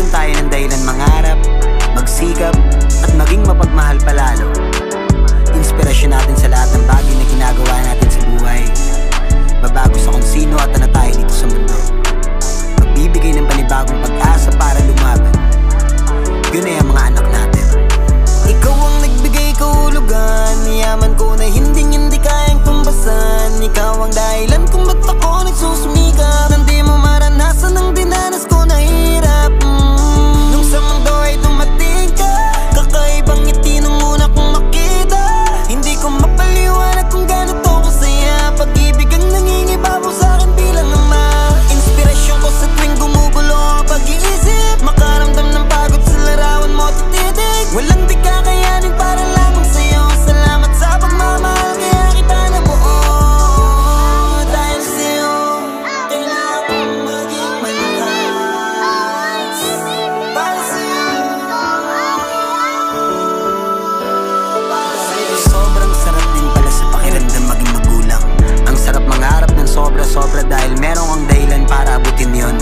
Bigyan tayo ng dahilan mangarap, magsikap, at maging mapagmahal palalo. Inspirasyon natin sa lahat ng bagay na ginagawa natin sa buhay. Babago sa kung sino at ano tayo dito sa mundo. Magbibigay ng panibagong pag-asa para lumaban. Yun ay ang mga anak natin. Ikaw ang nagbigay kahulugan, yaman ko na hindi kayang tumbasan. Ikaw ang dahilan kung ba't ako nagsusumikap. Nang di mo maranasan ang dinanas ko na hirap. Nung sa mundo ay dumating ka, kakaibang ngiti nung una kong makita. Hindi ko mapaliwanag kung gaano to kasaya. Pag-ibig ang nangingibabaw sa akin bilang ama. Inspirasyon ko sa tuwing gumugulo ang pag-iisip. Makaramdam ng pagod sa larawan mo tititig. Walang di kakayanin para lamang sa'yo. Salamat sa pagmamahal, kaya kita nabuo. Dahil sa'yo, kailangan kong maging malakas. Para sa'yo, sobrang sarap din pala sa pakiramdam maging magulang. Ang sarap mangarap ng sobra-sobra dahil merong ang dahilan para abutin yon.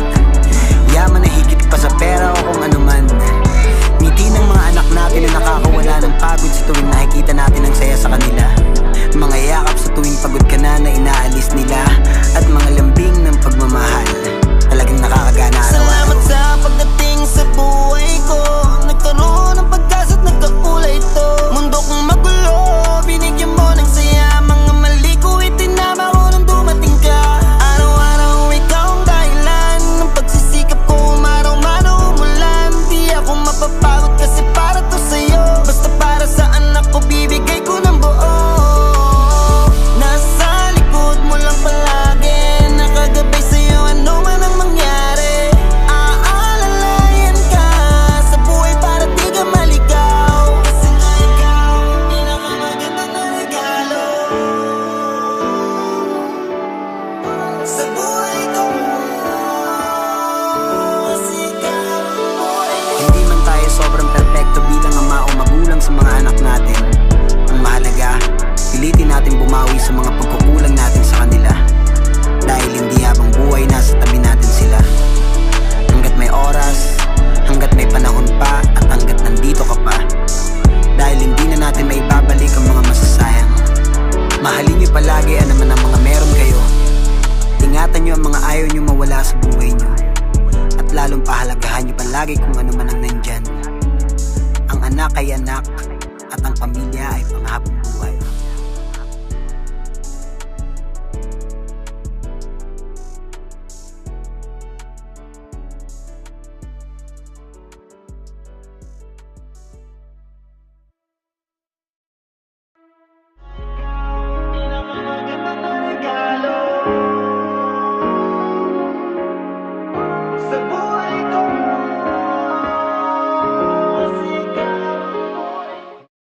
Yaman na higit pa sa pera o kung ano man. Ngiti ng mga anak natin na nakakawala ng pagod sa tuwing nakikita natin ang saya sa kanila. Mga yakap sa tuwing pagod ka na inaalis nila. At mga lambing ng pagmamahal, talagang nakakagana araw-araw. Salamat sa pagdating sa buhay ko. Nagkaroon ng pag-asa at nagkakulay ito. Mundo kong magulo, binigyan mo ng saya. Mga mali ko itinama ko nung dumating ka. Araw-araw ikaw ang dahilan ng pagsisikap ko, umaraw man o umulan. Di ako mapapagod kasi para to sa'yo. Basta para sa anak ko, bibigay ko ng buo. Nasa likod mo lang palagi, nakagabay sa'yo ano man ang mangyari. Aalalayan ka sa buhay para di ka maligaw. Kasi nga ikaw, pinakamagandang na regalo sa buhay ko. Kasi ikaw ang buhay ko. Hindi man tayo sobrang perfecto bilang ama o magulang sa mga anak natin. Ang mahalaga, pilitin natin bumawi sa mga pagkukulang natin sa kanila. Dahil hindi habang buhay nasa tabi natin sila. Hanggat may oras, hanggat may panahon pa, at hanggat nandito ka pa. Dahil hindi na natin maibabalik ang mga masasayang. Mahalin niyo palagi ang naman ang mga meron kayo. Ingatan niyo ang mga ayaw niyo mawala sa buhay niyo. At lalong pahalagahan niyo palagi kung ano man ang nandyan. Ang anak ay anak, at ang pamilya ay panghabang